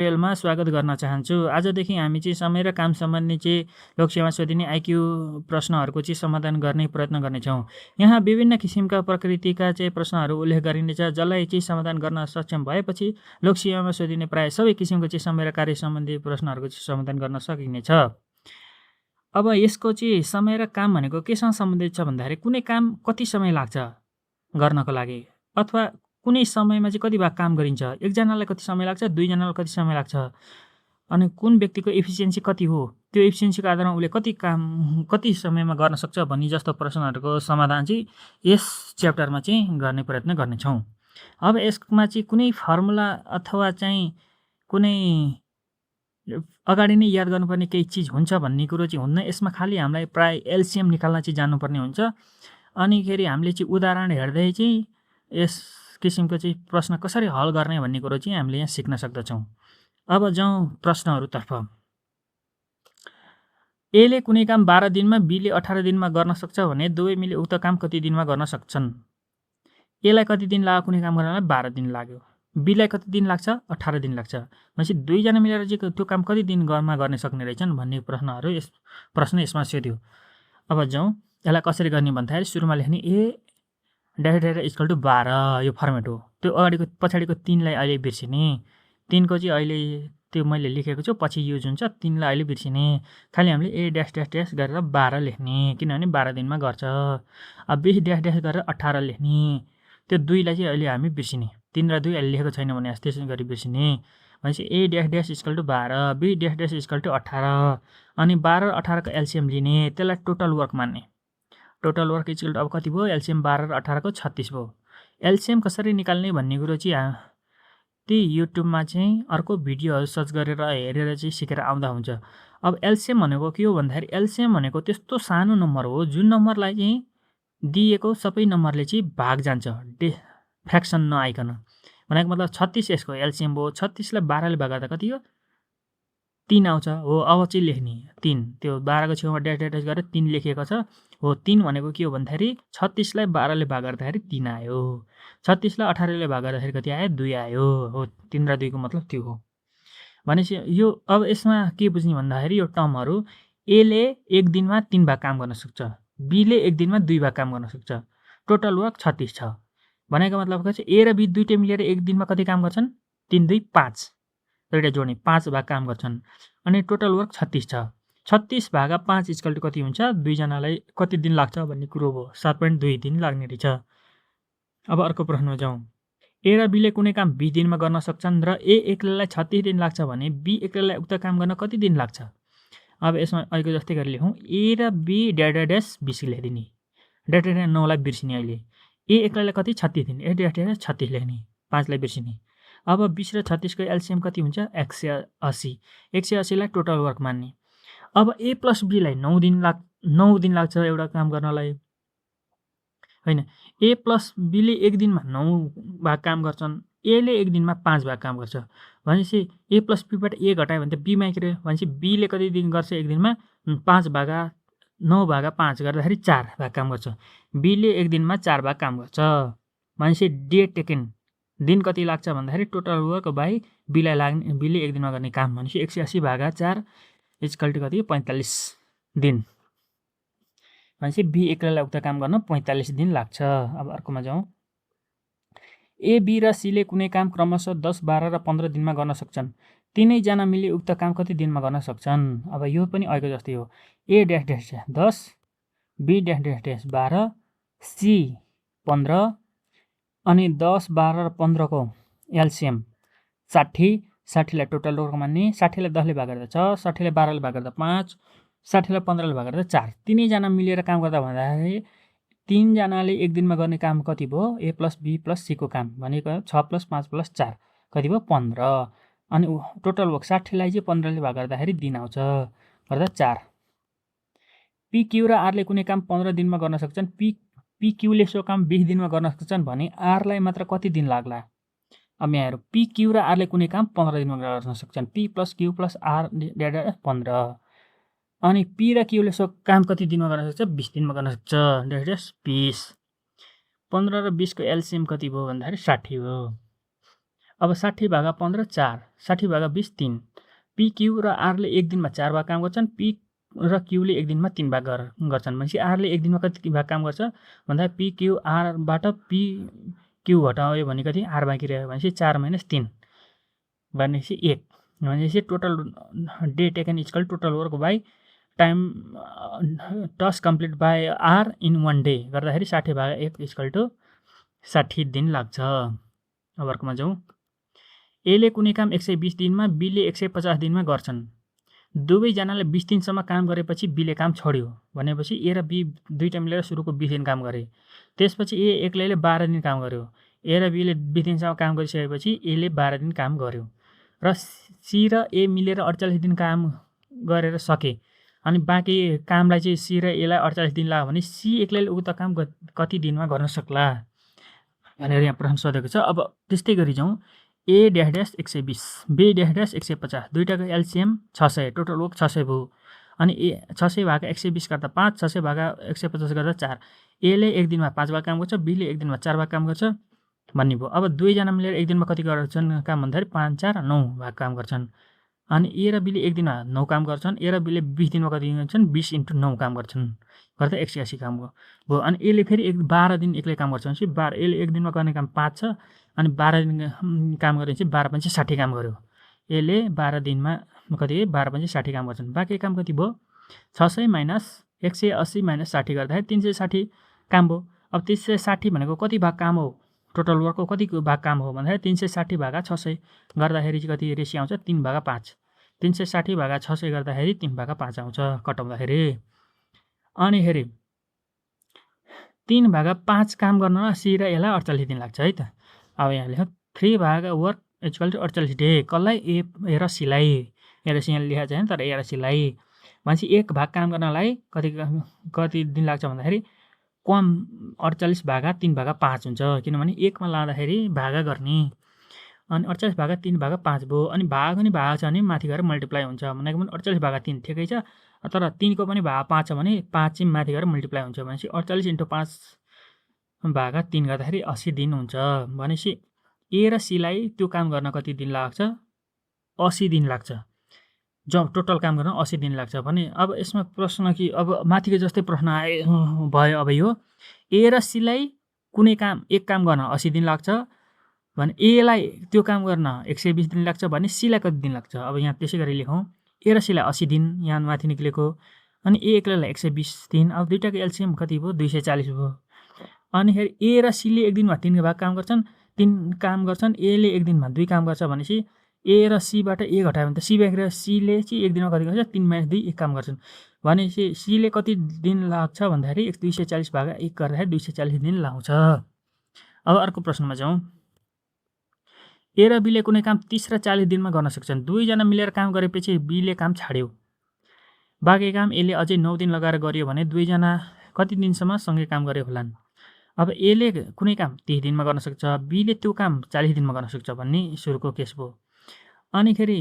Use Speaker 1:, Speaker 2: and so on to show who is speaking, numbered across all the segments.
Speaker 1: ट्युटोरियलमा स्वागत गर्न चाहन्छु। आजदेखि हामी चाहिँ समय र काम सम्बन्धी चाहिँ लोकसेवामा सोधिने आइक्यू प्रश्नहरूको चाहिँ समाधान गर्ने प्रयत्न गर्नेछौँ। यहाँ विभिन्न किसिमका प्रकृतिका चाहिँ प्रश्नहरू उल्लेख गरिनेछ, जसलाई चाहिँ समाधान गर्न सक्षम भएपछि लोकसेवामा सोधिने प्रायः सबै किसिमको चाहिँ समय र कार्य सम्बन्धी प्रश्नहरूको चाहिँ समाधान गर्न सकिनेछ। अब यसको चाहिँ समय र काम भनेको केसँग सम्बन्धित छ भन्दाखेरि कुनै काम कति समय लाग्छ गर्नको लागि, अथवा कुनै समयमा चाहिँ कति भाग काम गरिन्छ, एकजनालाई कति समय लाग्छ, दुईजनालाई कति समय लाग्छ, अनि कुन व्यक्तिको एफिसियन्सी कति हो, त्यो एफिसियन्सीको आधारमा उसले कति काम कति समयमा गर्न सक्छ भन्ने जस्तो प्रश्नहरूको समाधान चाहिँ यस च्याप्टरमा चाहिँ गर्ने प्रयत्न गर्नेछौँ। अब यसमा चाहिँ कुनै फर्मुला अथवा चाहिँ कुनै अगाडि नै याद गर्नुपर्ने केही चिज हुन्छ भन्ने कुरो चाहिँ हुन्न। यसमा खालि हामीलाई प्राय एलसिएम निकाल्न चाहिँ जानुपर्ने हुन्छ। अनिखेरि हामीले चाहिँ उदाहरण हेर्दै चाहिँ यस किसिमको चाहिँ प्रश्न कसरी हल गर्ने भन्ने कुरो चाहिँ हामीले यहाँ सिक्न सक्दछौँ। अब जाउँ प्रश्नहरूतर्फ। एले कुनै काम 12 दिनमा, बीले 18 दिनमा गर्न सक्छ भने दुवै मिले उक्त काम कति दिनमा गर्न सक्छन्? एलाई कति दिन लाग्यो कुनै काम गर्नलाई? 12 दिन लाग्यो। बीलाई कति दिन लाग्छ? 18 दिन लाग्छ। भनेपछि दुईजना मिलेर चाहिँ त्यो काम कति दिनमा गर्न सक्ने रहेछन् भन्ने प्रश्न यसमा सोध्यो। अब जाउँ यसलाई कसरी गर्ने भन्दाखेरि सुरुमा लेख्ने ए ड्यास इक्वल टु 12 यो फर्मेट हो। त्यो अगाडिको पछाडिको 3लाई अहिले बिर्सिने, 3को चाहिँ अहिले त्यो मैले लेखेको छु पछि युज हुन्छ, 3लाई अहिले बिर्सिने, खालि हामीले ए ड्यास ड्यास ड्यास गरेर 12 लेख्ने, किनभने 12 दिनमा गर्छ। अब 20 ड्यास ड्यास गरेर 18 लेख्ने, त्यो 2लाई चाहिँ अहिले हामी बिर्सिने, 3 र 2 अहिले लेखेको छैन भने त्यसै गरी बिर्सिने। भनेपछि A dash dash equal to 12, B dash dash equal to 18, अनि 12 र 18को एलसिएम लिने, त्यसलाई टोटल वर्क मान्ने। टोटल वर्क इक्वल टु अब कति भयो? एलसिएम 12 र 18को 36 भयो। एलसिएम कसरी निकाल्ने भन्ने कुरो चाहिँ त्यही युट्युबमा चाहिँ अर्को भिडियोहरू सर्च गरेर हेरेर चाहिँ सिकेर आउँदा हुन्छ। अब एलसिएम भनेको के हो भन्दाखेरि एलसिएम भनेको त्यस्तो सानो नम्बर हो जुन नम्बरलाई चाहिँ दिएको सबै नम्बरले चाहिँ भाग जान्छ, फ्र्याक्सन नआइकन। भनेको मतलब 36 यसको एलसिएम भयो। 36लाई 12ले भाग गर्दा कति हो? 3 आउँछ हो। अब चाहिँ लेख्ने 3, त्यो 12को छेउमा ड्यास ड्यास ड्यास गरेर 3 लेखिएको छ हो। 3 भनेको के हो भन्दाखेरि 36लाई 12ले भाग गर्दाखेरि 3 आयो, 36लाई 18ले भाग गर्दाखेरि कति आयो? 2 आयो हो। 3 र 2को मतलब त्यो हो। भनेपछि यो अब यसमा के बुझ्ने भन्दाखेरि यो टर्महरू एले एक दिनमा 3 भाग काम गर्न सक्छ, बीले एक दिनमा 2 भाग काम गर्न सक्छ, टोटल वर्क 36 छ। भनेको मतलब के छ? ए र बी दुईटै मिलेर एक दिनमा कति काम गर्छन्? 3 2 5, दुईटा जोड्ने 5 भाग काम गर्छन्, अनि टोटल वर्क 36 छ। 36 भागा 5 इक्वल टु कति हुन्छ? दुईजनालाई कति दिन लाग्छ भन्ने कुरो भयो, 7.2 दिन लाग्ने रहेछ। अब अर्को प्रश्नमा जाउँ। ए र बीले कुनै काम 20 दिनमा गर्न सक्छन् र ए एक्लैलाई 36 दिन लाग्छ भने बी एक्लैलाई उक्त काम गर्न कति दिन लाग्छ? अब यसमा अहिलेको जस्तै गरी लेखौँ, ए र बी ड्यास ड्यास 20 लेखिदिने, ड्यास ड्यास 9लाई बिर्सिने। अहिले ए एक्लैलाई कति? 36 दिन, ए ड्यास ड्यास 36 लेख्ने, 5लाई बिर्सिने। अब 20 र 36को एलसिएम कति हुन्छ? 180। 180लाई टोटल वर्क मान्ने। अब ए प्लस बीलाई 9 दिन लाग्छ एउटा काम गर्नलाई, होइन। ए प्लस बीले एक दिनमा 9 भाग काम गर्छन्, एले एक दिनमा 5 भाग काम गर्छ। भनेपछि ए प्लस बीबाट ए घटायो भने त बी माइक रह्यो। भनेपछि बीले कति दिन गर्छ एक दिनमा? 5 भागा 9 भागा 5 गर्दाखेरि 4 भाग काम गर्छ। बीले एक दिनमा 4 भाग काम गर्छ। भनेपछि डे टेकन दिन कति लाग्छ भन्दाखेरि टोटल वर्क बाई बीलाई लाग्ने, बीले एक दिनमा गर्ने काम। भनेपछि 180 भागा 4 इक्वल टु कति? 45 दिन। भनेपछि बी एक्लैलाई उक्त काम गर्न 45 दिन लाग्छ। अब अर्कोमा जाउँ। ए बी र सीले कुनै काम क्रमशः 10 12 र 15 दिनमा गर्न सक्छन्, तिनैजना मिली उक्त काम कति दिनमा गर्न सक्छन्? अब यो पनि अहिलेको जस्तै हो। A dash dash 10, B dash dash dash 12, C 15, अनि 10 12 र 15को एलसिएम 60, 60लाई टोटल वर्क मान्ने, 60लाई 10ले भाग गर्दा 6, 60लाई 12ले भाग गर्दा 5, 60लाई 15ले भाग गर्दा 4, तिनैजना मिलेर काम गर्दा भन्दाखेरि 3 जनाले एक दिनमा गर्ने काम कति भयो? ए प्लस बी प्लस सीको काम भनेको 6 + 5 + 4 कति भयो? 15, अनि टोटल वर्क 60लाई चाहिँ 15ले भाग गर्दाखेरि दिन आउँछ, गर्दा 4। पी क्यू र आरले कुनै काम 15 दिनमा गर्न सक्छन्, पी क्यूले सो काम 20 दिनमा गर्न सक्छन् भने आरलाई मात्र कति दिन लाग्ला? अब यहाँ हेरौँ, पी क्यू र आरले कुनै काम 15 दिनमा गर्न सक्छन्, P plus Q plus R dash 15, अनि पी र क्यूले सो काम कति दिनमा गर्न सक्छ? 20 दिनमा गर्न सक्छ, ड्यास 20। 15 र 20को एलसिएम कति भयो भन्दाखेरि 60 भयो। अब 60 भागा 15 4, 60 भागा 20 3। पी क्यू र आरले एक दिनमा 4 भाग काम गर्छन्, पी र क्यूले एक दिनमा 3 भाग गर्छन् भनेपछि आरले एक दिनमा कति भाग काम गर्छ भन्दा पी क्यू आरबाट पी क्यू घटायो भने कति आर बाँकी रह्यो भनेपछि 4 - 3 भनेपछि 1 भनेपछि total day taken equal total work by time task complete by R in 1 day गर्दाखेरि 60 भागा 1 इक्वल टु 60 दिन लाग्छ। अब अर्कोमा जाउँ। एले कुनै काम 120 दिनमा, बीले 150 दिनमा गर्छन्। दुवैजनाले 20 दिनसम्म काम गरेपछि बीले काम छोड्यो भनेपछि ए र बी दुईटा मिलेर सुरुको 20 दिन काम गरे। त्यसपछि ए एक्लैले 12 दिन काम गर्यो। ए र बीले 20 दिनसम्म काम गरिसकेपछि एले 12 दिन काम गर्यो र सी र ए मिलेर 48 दिन काम गरेर सके। अनि बाँकी कामलाई चाहिँ सी र एलाई 48 दिन लाग्यो भने सी एक्लैले उक्त काम कति दिनमा गर्न सक्ला भनेर यहाँ प्रश्न सोधेको छ। अब त्यस्तै गरी जाउँ। A dash dash 120, B dash dash 150, दुईटाको एलसिएम 600, टोटल वर्क 600 भयो। अनि ए 600 भागा 120 गर्दा 5, 600 भागा 150 गर्दा 4। एले एक दिनमा 5 भाग काम गर्छ, बीले एक दिनमा 4 भाग काम गर्छ भन्ने भयो। अब दुईजना मिलेर एक दिनमा कति गर्छन् काम भन्दाखेरि 5 4 9 भाग काम गर्छन्। अनि ए र बीले एक दिनमा 9 काम गर्छन्, ए र बीले 20 दिनमा कति गर्छन् 20 × 9 काम गर्छन् गर्दा 180 काम भयो। अनि एले फेरि 12 दिन एक्लै काम गर्छ भनेपछि 12 एले एक दिनमा गर्ने काम 5 छ अनि 12 दिन काम गरेपछि 12 × 5 = 60 काम गर्यो। एले 12 दिनमा कति 12 × 5 = 60 काम गर्छन्। बाँकी काम कति भयो 600 - 180 - 60 गर्दाखेरि 360 काम भयो। अब 360 भनेको कति भाग काम हो, टोटल वर्कको कति भाग काम हो भन्दाखेरि 360 भागा 600 गर्दाखेरि चाहिँ कति रेसियो आउँछ 3 भागा 5। 360 भागा 600 गर्दाखेरि 3 भागा 5 आउँछ कटाउँदाखेरि। अनि फेरि 3 भागा 5 काम गर्न सी र एलाई 48 दिन लाग्छ है त। अब यहाँ लेख 3 भागा वर्क इक्वल टु 48 डे। कसलाई ए र सीलाई, ए र सी यहाँ लेखा छैन तर ए र सीलाई भनेपछि 1 भाग काम गर्नलाई कति दिन लाग्छ भन्दाखेरि कम 48 भागा 3 भागा 5 हुन्छ। किनभने 1 मा लाँदाखेरि भागा गर्ने अनि 48 भागा 3 भागा 5 भयो। अनि भाग पनि भाग छ भने माथि गएर मल्टिप्लाई हुन्छ भनेको पनि 48 भागा 3 ठिकै छ, तर 3 को पनि भाग 5 छ भने 5 चाहिँ माथि गएर मल्टिप्लाई हुन्छ भनेपछि 48 × 5 भागा 3 गर्दाखेरि 80 दिन हुन्छ। भनेपछि ए र सीलाई त्यो काम गर्न कति दिन लाग्छ 80 दिन लाग्छ। जब टोटल काम गर्न 80 दिन लाग्छ भने अब यसमा प्रश्न कि अब माथिको जस्तै प्रश्न भयो। अब यो ए र सीलाई कुनै काम एक काम गर्न 80 दिन लाग्छ भने एलाई त्यो काम गर्न 120 दिन लाग्छ भने सीलाई कति दिन लाग्छ। अब यहाँ त्यसै गरी लेखौँ ए र सीलाई 80 दिन यहाँ माथि निक्लेको अनि ए एक्लैलाई 120 दिन। अब दुईटाको एलसिएम कति भयो 240 भयो। अनि फेरि ए र सीले एक दिनमा 3 भाग काम गर्छन्, 3 काम गर्छन्, एले एक दिनमा 2 काम गर्छ भनेपछि ए र सीबाट ए घटायो भने त सी बाहेक र सीले चाहिँ एक दिनमा कति गर्छ 3 - 2 1 काम गर्छन् भनेपछि सीले कति दिन लाग्छ भन्दाखेरि 240 भागा 1 गर्दाखेरि 240 दिन लाग्छ। अब अर्को प्रश्नमा जाउँ। ए र बीले कुनै काम 30 र 40 दिनमा गर्न सक्छन्। दुईजना मिलेर काम गरेपछि बीले काम छाड्यो। बाँकी काम एले अझै 9 दिन लगाएर गर्यो भने दुईजना कति दिनसम्म सँगै काम गरे होलान्। अब एले कुनै काम 30 दिनमा गर्न सक्छ, बीले त्यो काम 40 दिनमा गर्न सक्छ भन्ने सुरुको केस भयो। अनि खेरि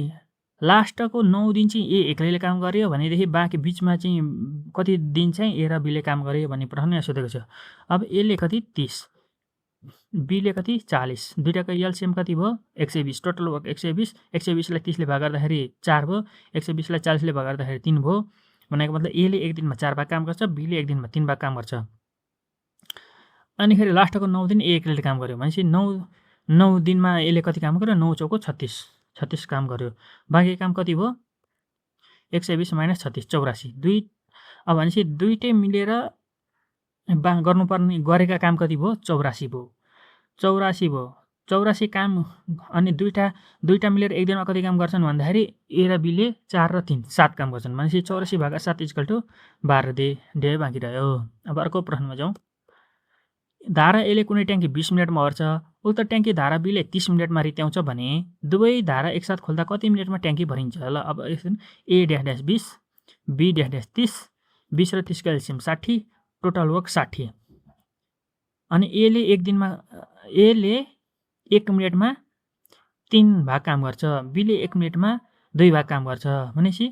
Speaker 1: लास्टको 9 दिन चाहिँ ए एक्लैले काम गर्यो भनेदेखि बाँकी बिचमा चाहिँ कति दिन चाहिँ ए र बीले काम गर्यो भन्ने प्रश्न यहाँ सोधेको छ। अब एले कति 30, बीले कति 40, दुईटाको एलसिएम कति भयो 120, टोटल वर्क 120, 120लाई 30ले भाग गर्दाखेरि 4 भयो, 120लाई 40ले भाग गर्दाखेरि 3 भयो। भनेको मतलब एले एक दिनमा 4 भाग काम गर्छ, बीले एक दिनमा 3 भाग काम गर्छ। अनि खेरि लास्टको 9 दिन ए एक्लैले काम गर्यो भनेपछि 9 दिनमा एले कति काम गर्यो 9 चौको 36 काम गर्यो। बाँकी काम कति भयो 120 - 36 84। अब भनेपछि दुईटै मिलेर गर्नुपर्ने गरेका काम कति भयो 84 भयो। 84 काम अनि दुईटा मिलेर एक दिनमा कति काम गर्छन् भन्दाखेरि ए र बीले 4 र 3 7 काम गर्छन् भनेपछि 84 भागा 7 = 12 डे बाँकी रह्यो। अब अर्को प्रश्नमा जाउँ। धारा एले कुनै ट्याङ्की 20 मिनेटमा भर्छ, उक्त ट्याङ्की धारा बीले 30 मिनेटमा रित्याउँछ भने दुवै धारा एकसाथ खोल्दा कति मिनेटमा ट्याङ्की भरिन्छ। ल अब A dash dash 20, B dash dash 30, 20 र 30 को एलसिएम 60, टोटल वर्क 60। अनि एले एक मिनेटमा 3 भाग काम गर्छ, बीले 1 मिनेटमा 2 भाग काम गर्छ भनेपछि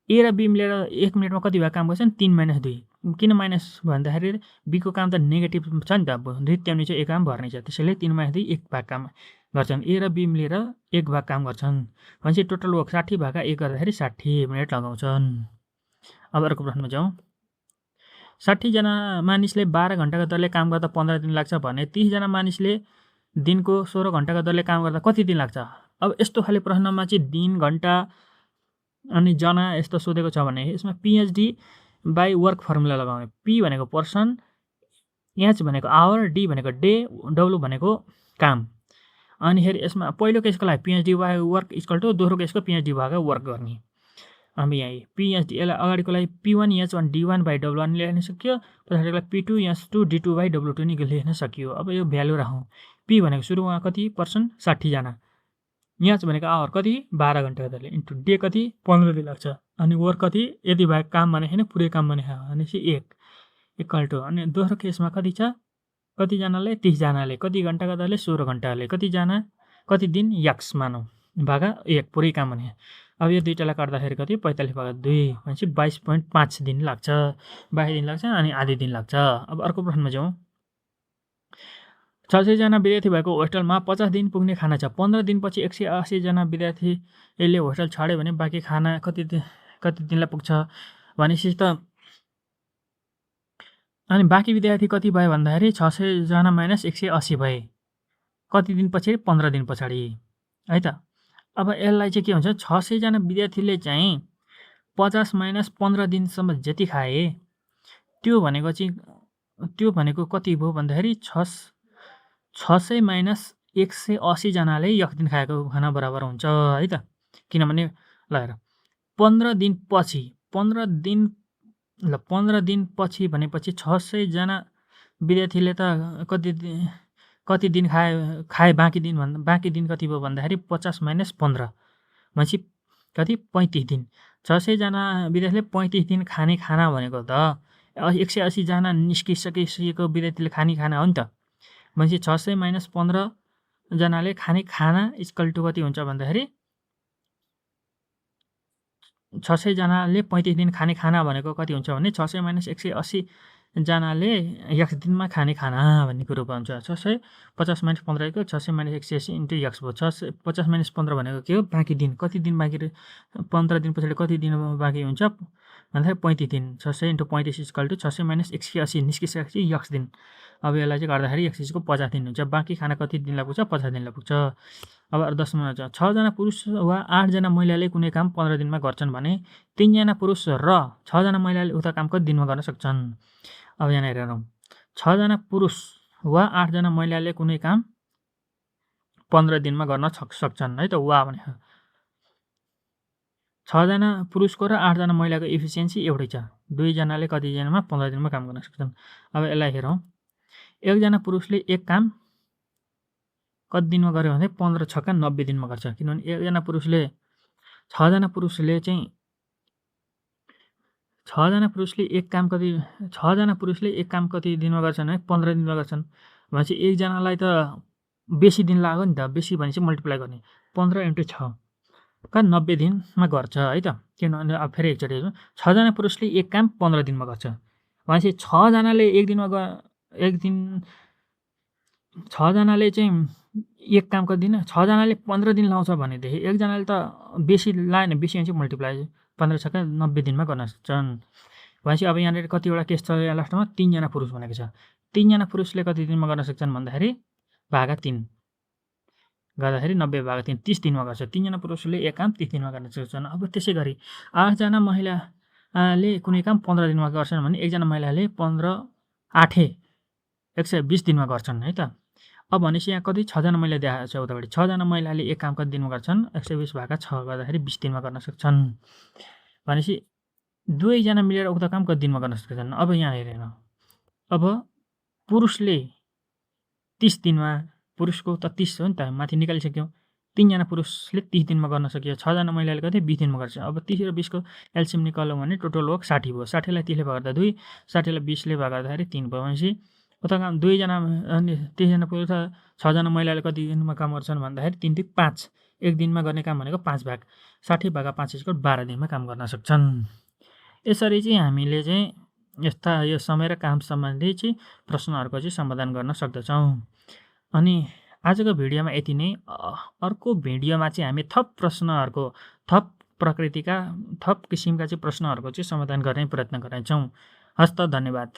Speaker 1: ए र बी मिलेर 1 मिनेटमा कति भाग काम गर्छन् 3 - 2। किन माइनस भन्दाखेरि बीको काम त नेगेटिभ छ नि त, रित्याउने चाहिँ एक काम भर्ने छ, त्यसैले 3 - 2 1 भाग काम गर्छन्। ए र बी मिलेर 1 भाग काम गर्छन् भनेपछि टोटल वर्क 60 भागा 1 गर्दाखेरि 60 मिनेट लगाउँछन्। अब अर्को प्रश्नमा जाउँ। 60 जना मानिसले 12 घण्टाको दरले काम गर्दा 15 दिन लाग्छ भने 30 जना मानिसले दिनको 16 घण्टाको दरले काम गर्दा कति दिन लाग्छ? अब यस्तो खाले प्रश्नमा चाहिँ दिन, घण्टा अनि जना यस्तो सोधेको छ भने यसमा PhD बाई वर्क फर्मुला लगाउने। P भनेको पर्सन, H भनेको आवर, D भनेको डे, W भनेको काम। अनिखेरि यसमा पहिलो केसको लागि PhD by work equal to दोस्रो केसको PhD भागा वर्क गर्ने। अब यहाँ PhD यसलाई अगाडिको लागि P1 H1 D1 by W1 नि लेख्न सकियो, पछाडिको लागि P2 H2 D2 by W2 नि लेख्न सकियो। अब यो भ्यालु राखौँ। P भनेको सुरुमा कति पर्सन 60 जना, H भनेको आवर कति 12 घण्टाको दरले इन्टु डे कति 15 दिन लाग्छ, अनि वर्क कति यदि भाग काम भने होइन पुरै काम भने भनेपछि 1 इक्वल टु, अनि दोस्रो केसमा कति छ कतिजनाले 30 जनाले कति घण्टाको दरले 16 घण्टाले कतिजना कति दिन x मानौँ भागा 1 पुरै काम भने। अब यो दुईटालाई काट्दाखेरि कति 45 भागा 2 भनेपछि 22.5 दिन लाग्छ, 22 दिन लाग्छ अनि आधी दिन लाग्छ। अब अर्को प्रश्नमा जाउँ। 600 जना विद्यार्थी भएको होस्टेलमा 50 दिन पुग्ने खाना छ। 15 दिनपछि 180 जना विद्यार्थीले होस्टेल छाड्यो भने बाँकी खाना कति दिनलाई पुग्छ भनेपछि त, अनि बाँकी विद्यार्थी कति भयो भन्दाखेरि 600 जना माइनस 180 भए कति दिन पछि 15 दिन पछाडि है त। अब यसलाई चाहिँ के हुन्छ 600 जना विद्यार्थीले चाहिँ 50 माइनस 15 दिनसम्म जति खाए त्यो भनेको कति भयो भन्दाखेरि 600 माइनस 180 जनाले एक दिन खाएको खाना बराबर हुन्छ है त। किनभने ल हेर 15 दिन पछि भनेपछि 600 जना विद्यार्थीले त कति दिन खाए बाँकी दिन कति भयो भन्दाखेरि 50 माइनस 15 भनेपछि कति 35 दिन। 600 जना विद्यार्थीले 35 दिन खाने खाना भनेको त 180 जना निस्किसकेको विद्यार्थीले खाने खाना हो नि त। भनेपछि 600 माइनस 15 जनाले खाने खाना इक्वल टु कति हुन्छ भन्दाखेरि 600 जनाले 35 दिन खाने खाना भनेको कति हुन्छ भने 600 माइनस 180 जनाले एक दिनमा खाने खाना भन्ने कुरो हुन्छ। 650 माइनस 15 600 माइनस 180 इन्टु एक्स भयो। 50 माइनस 15 भनेको के हो बाँकी दिन, कति दिन बाँकी 15 दिन पछाडि कति दिन बाँकी हुन्छ भन्दाखेरि 35 दिन। 600 इन्टु 35 इक्वल टु 600 माइनस 180 निस्किसकेपछि एक्स दिन। अब यसलाई चाहिँ गर्दाखेरि एक्सिसको 50 दिन हुन्छ, बाँकी खाना कति दिनलाई पुग्छ 50 दिनलाई पुग्छ। अब 10मा 6 जना पुरुष वा 8 जना महिलाले कुनै काम 15 दिनमा गर्छन् भने 3 जना पुरुष र 6 जना महिलाले उक्त काम कति दिनमा गर्न सक्छन्। अब यहाँ हेरौँ 6 जना पुरुष वा 8 जना महिलाले कुनै काम 15 दिनमा गर्न सक्छन् है त। वा भने 6 जना पुरुषको र 8 जना महिलाको इफिसियन्सी एउटै छ, 2 जनाले कति दिनमा 15 दिनमा काम गर्न सक्छन्। अब यसलाई हेरौँ 1 जना पुरुषले एक काम कति दिनमा गर्यो भने 15 छक्का 90 दिनमा गर्छ। किनभने 6 जना पुरुषले एक काम कति दिनमा गर्छन् भने 15 दिनमा गर्छन् भनेपछि एकजनालाई त बेसी दिन लाग्यो नि त। बेसी भनेपछि मल्टिप्लाई गर्ने 15 इन्टु 6 का 90 दिनमा गर्छ है त। किनभने अब फेरि एकचोटि 6 जना पुरुषले एक काम 15 दिनमा गर्छ भनेपछि 6 जनाले चाहिँ एक काम कति दिन 6 जनाले 15 दिन लाउँछ भनेदेखि एकजनाले त बेसी लाएन, बेसी भनेपछि मल्टिप्लाई 15 छक्का 90 दिनमा गर्न सक्छन् भनेपछि अब यहाँनिर कतिवटा केस छ यहाँ लास्टमा 3 जना पुरुष भनेको छ। 3 जना पुरुषले कति दिनमा गर्न सक्छन् भन्दाखेरि भागा 3 गर्दाखेरि 90 भागा 3 30 दिनमा गर्छ। 3 जना पुरुषले एक काम 30 दिनमा गर्न सक्छन्। अब त्यसै गरी 8 जना महिलाले कुनै काम 15 दिनमा गर्छन् भने 1 जना महिलाले 15 8 120 दिनमा गर्छन् है त। अब भनेपछि यहाँ कति 6 जना महिला देखाएको छ उतापट्टि। 6 जना महिलाले एक काम कति दिनमा गर्छन् 120 भागा 6 गर्दाखेरि 20 दिनमा गर्न सक्छन् भनेपछि 2 जना मिलेर उक्त काम कति दिनमा गर्न सक्छन्। अब यहाँ हेरेन, अब पुरुषले 30 दिनमा, पुरुषको त 30 हो नि त माथि निकालिसक्यौँ, 3 जना पुरुषले 30 दिनमा गर्न सक्यो, 6 जना महिलाले कति 20 दिनमा गर्छ। अब 30 र 20 को एलसिएम निकाल्यौँ भने टोटल वर्क 60 भयो। 60 लाई 30 ले भाग गर्दा 2, 60 लाई 20 ले भाग गर्दाखेरि 3 भयो भनेपछि उता काम 2 जना अनि 30 जना पुरुष 6 जना महिलाले कति दिनमा काम गर्छन् भन्दाखेरि 3 2 5 एक दिनमा गर्ने काम भनेको 5 भाग 60 भागा 5 इक्वल 12 दिनमा काम गर्न सक्छन्। यसरी चाहिँ हामीले चाहिँ यस्ता यो समय र काम सम्बन्धी चाहिँ प्रश्नहरूको चाहिँ समाधान गर्न सक्दछौँ। अनि आजको भिडियोमा यति नै। अर्को भिडियोमा चाहिँ हामी थप प्रश्नहरूको थप प्रकृतिका थप किसिमका चाहिँ प्रश्नहरूको चाहिँ समाधान गर्ने प्रयत्न गर्नेछौँ। हस्त, धन्यवाद।